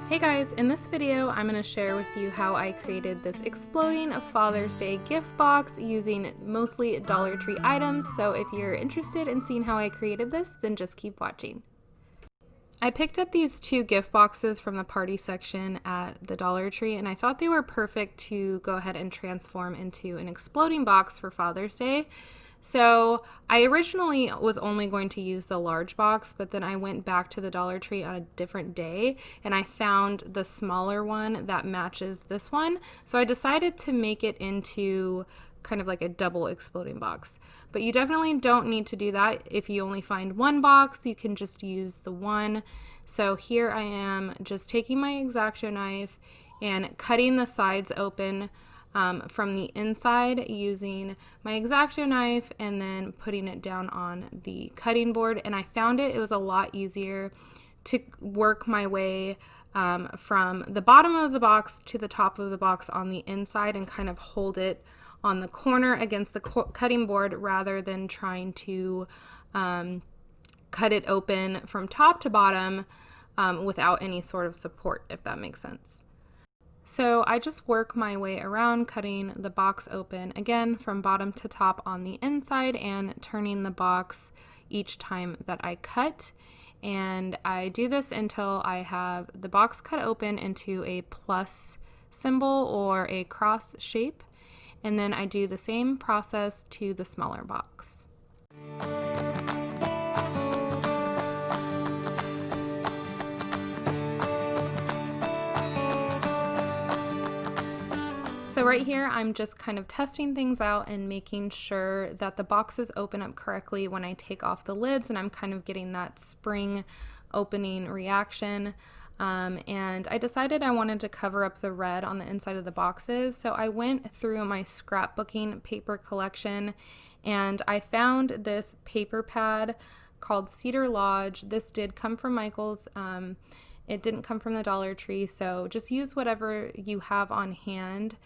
Hey guys, in this video I'm going to share with you how I created this exploding Father's Day gift box using mostly Dollar Tree items, so if you're interested in seeing how I created this, then just keep watching. I picked up these two gift boxes from the party section at the Dollar Tree and I thought they were perfect to go ahead and transform into an exploding box for Father's Day. So I originally was only going to use the large box, but then I went back to the Dollar Tree on a different day and I found the smaller one that matches this one. So I decided to make it into kind of like a double exploding box. But you definitely don't need to do that. If you only find one box, you can just use the one. So here I am just taking my X-Acto knife and cutting the sides open from the inside using my X-Acto knife and then putting it down on the cutting board. And I found it was a lot easier to work my way from the bottom of the box to the top of the box on the inside and kind of hold it on the corner against the cutting board rather than trying to cut it open from top to bottom without any sort of support, if that makes sense. So I just work my way around cutting the box open again from bottom to top on the inside and turning the box each time that I cut. And I do this until I have the box cut open into a plus symbol or a cross shape. And then I do the same process to the smaller box. So right here, I'm just kind of testing things out and making sure that the boxes open up correctly when I take off the lids, and I'm kind of getting that spring opening reaction. And I decided I wanted to cover up the red on the inside of the boxes. So I went through my scrapbooking paper collection and I found this paper pad called Cedar Lodge. This did come from Michael's. It didn't come from the Dollar Tree, so just use whatever you have on hand.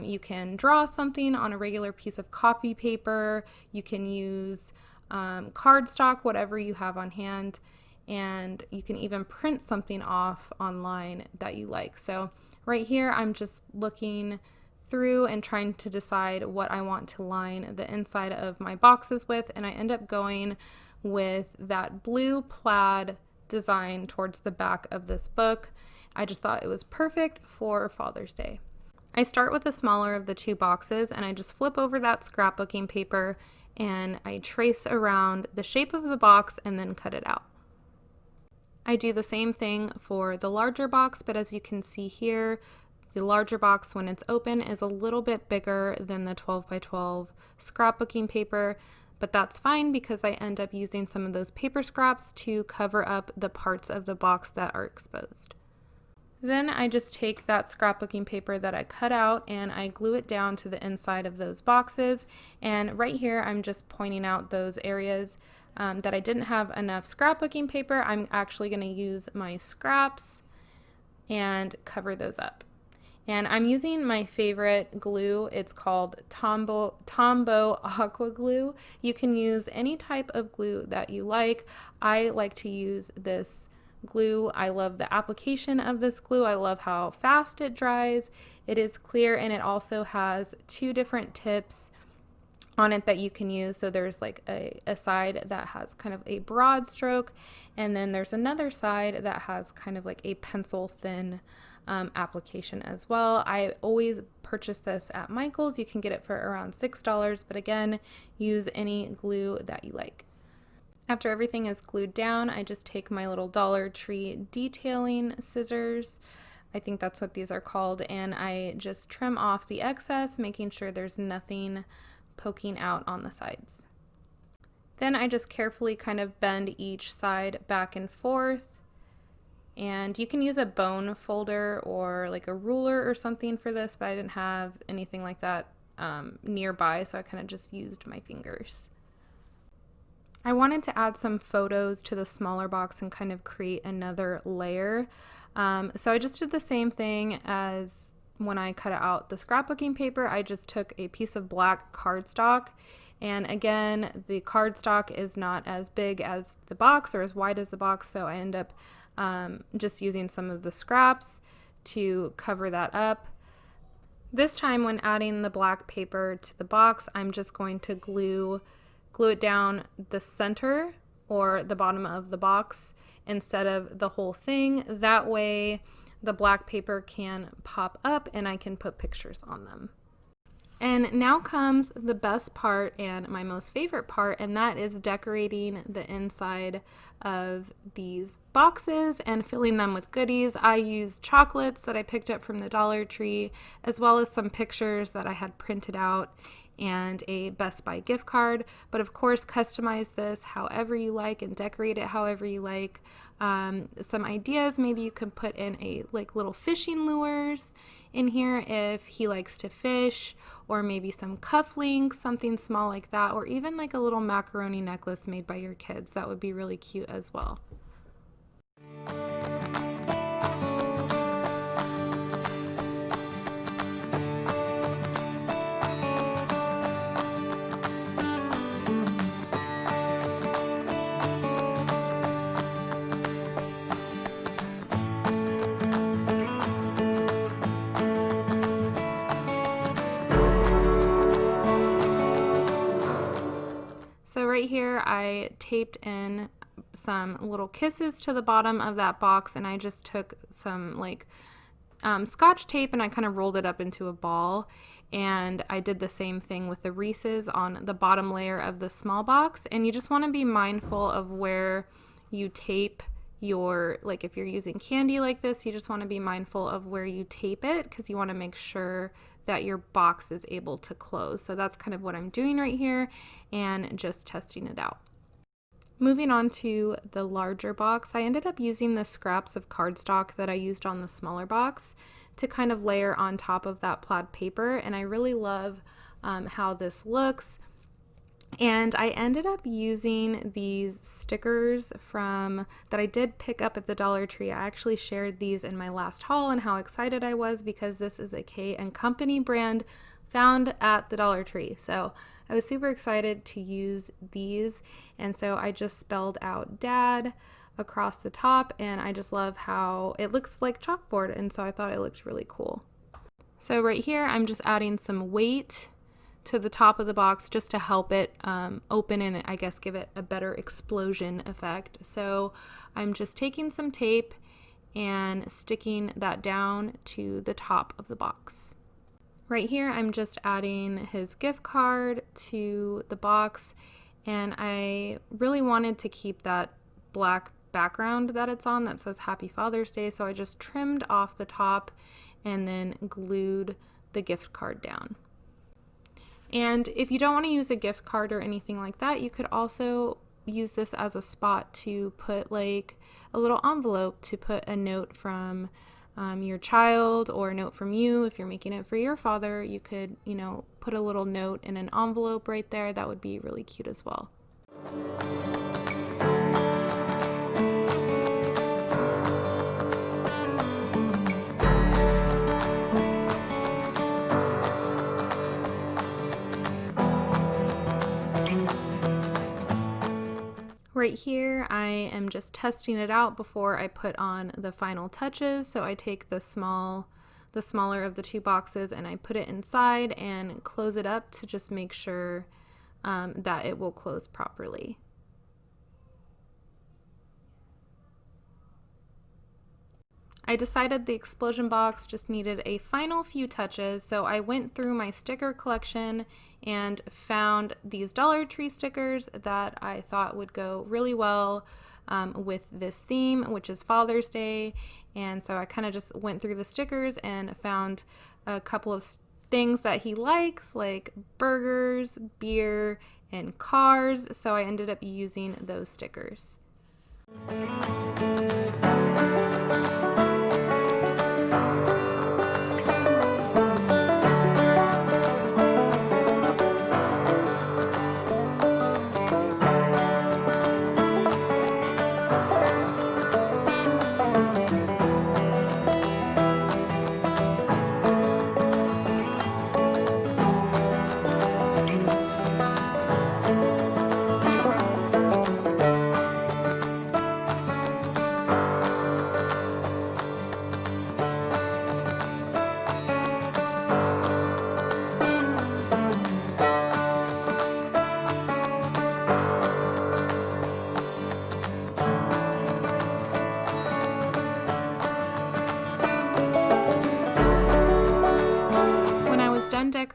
You can draw something on a regular piece of copy paper. You can use cardstock, whatever you have on hand, and you can even print something off online that you like. So right here, I'm just looking through and trying to decide what I want to line the inside of my boxes with, and I end up going with that blue plaid design towards the back of this book. I just thought it was perfect for Father's Day. I start with the smaller of the two boxes and I just flip over that scrapbooking paper and I trace around the shape of the box and then cut it out. I do the same thing for the larger box, but as you can see here, the larger box when it's open is a little bit bigger than the 12 by 12 scrapbooking paper, but that's fine because I end up using some of those paper scraps to cover up the parts of the box that are exposed. Then I just take that scrapbooking paper that I cut out and I glue it down to the inside of those boxes. And right here, I'm just pointing out those areas that I didn't have enough scrapbooking paper. I'm actually going to use my scraps and cover those up. And I'm using my favorite glue. It's called Tombow Aqua Glue. You can use any type of glue that you like. I like to use this glue. I love the application of this glue. I love how fast it dries. It is clear and it also has two different tips on it that you can use. So there's like a side that has kind of a broad stroke, and then there's another side that has kind of like a pencil thin application as well. I always purchase this at Michael's. You can get it for around $6, but again, use any glue that you like. After everything is glued down, I just take my little Dollar Tree detailing scissors. I think that's what these are called, and I just trim off the excess, making sure there's nothing poking out on the sides. Then I just carefully kind of bend each side back and forth, and you can use a bone folder or like a ruler or something for this, but I didn't have anything like that nearby, so I kind of just used my fingers. I wanted to add some photos to the smaller box and kind of create another layer. So I just did the same thing as when I cut out the scrapbooking paper. I just took a piece of black cardstock And again, the cardstock is not as big as the box or as wide as the box, so I end up just using some of the scraps to cover that up. This time when adding the black paper to the box, I'm just going to glue it down the center or the bottom of the box instead of the whole thing. That way the black paper can pop up and I can put pictures on them. And now comes the best part and my most favorite part, and that is decorating the inside of these boxes and filling them with goodies. I used chocolates that I picked up from the Dollar Tree, as well as some pictures that I had printed out and a Best Buy gift card. But of course, customize this however you like and decorate it however you like. Some ideas, maybe you can put in a little fishing lures in here if he likes to fish, or maybe some cufflinks, something small like that, or even like a little macaroni necklace made by your kids. That would be really cute as well. So right here I taped in some little kisses to the bottom of that box, and I just took some Scotch tape and I kind of rolled it up into a ball, and I did the same thing with the Reese's on the bottom layer of the small box. And you just want to be mindful of where you tape your, if you're using candy like this, you just want to be mindful of where you tape it, because you want to make sure that your box is able to close. So that's kind of what I'm doing right here and just testing it out. Moving on to the larger box, I ended up using the scraps of cardstock that I used on the smaller box to kind of layer on top of that plaid paper, and I really love how this looks. And I ended up using these stickers that I did pick up at the Dollar Tree. I actually shared these in my last haul and how excited I was, because this is a K&Company brand found at the Dollar Tree. So I was super excited to use these, and so I just spelled out Dad across the top, and I just love how it looks like chalkboard, and so I thought it looked really cool. So right here I'm just adding some weight to the top of the box just to help it open and I guess give it a better explosion effect. So I'm just taking some tape and sticking that down to the top of the box. Right here I'm just adding his gift card to the box, and I really wanted to keep that black background that it's on that says Happy Father's Day, so I just trimmed off the top and then glued the gift card down. And if you don't want to use a gift card or anything like that, you could also use this as a spot to put a little envelope to put a note from your child, or a note from you. If you're making it for your father, you could, put a little note in an envelope right there. That would be really cute as well. Right here, I am just testing it out before I put on the final touches. So I take the smaller of the two boxes and I put it inside and close it up to just make sure that it will close properly. I decided the explosion box just needed a final few touches, so I went through my sticker collection and found these Dollar Tree stickers that I thought would go really well with this theme, which is Father's Day. And so I kind of just went through the stickers and found a couple of things that he likes, like burgers, beer, and cars, so I ended up using those stickers.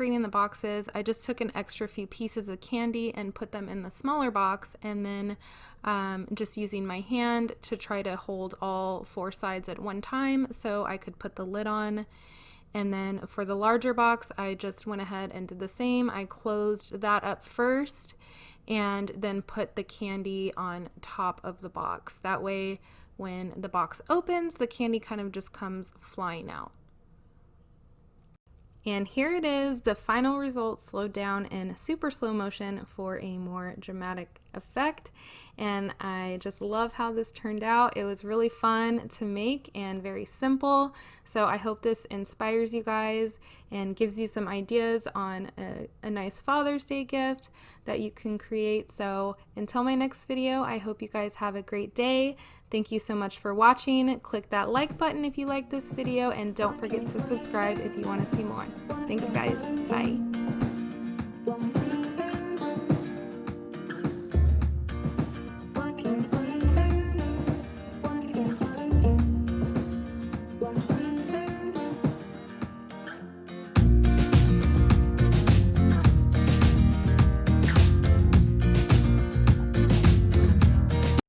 decorating the boxes, I just took an extra few pieces of candy and put them in the smaller box, and then just using my hand to try to hold all 4 sides at one time so I could put the lid on. And then for the larger box, I just went ahead and did the same. I closed that up first and then put the candy on top of the box. That way, when the box opens, the candy kind of just comes flying out. And here it is, the final result slowed down in super slow motion for a more dramatic effect. And I just love how this turned out. It was really fun to make and very simple. So I hope this inspires you guys and gives you some ideas on a nice Father's Day gift that you can create. So until my next video, I hope you guys have a great day. Thank you so much for watching. Click that like button if you like this video, and don't forget to subscribe if you want to see more. Thanks guys, bye.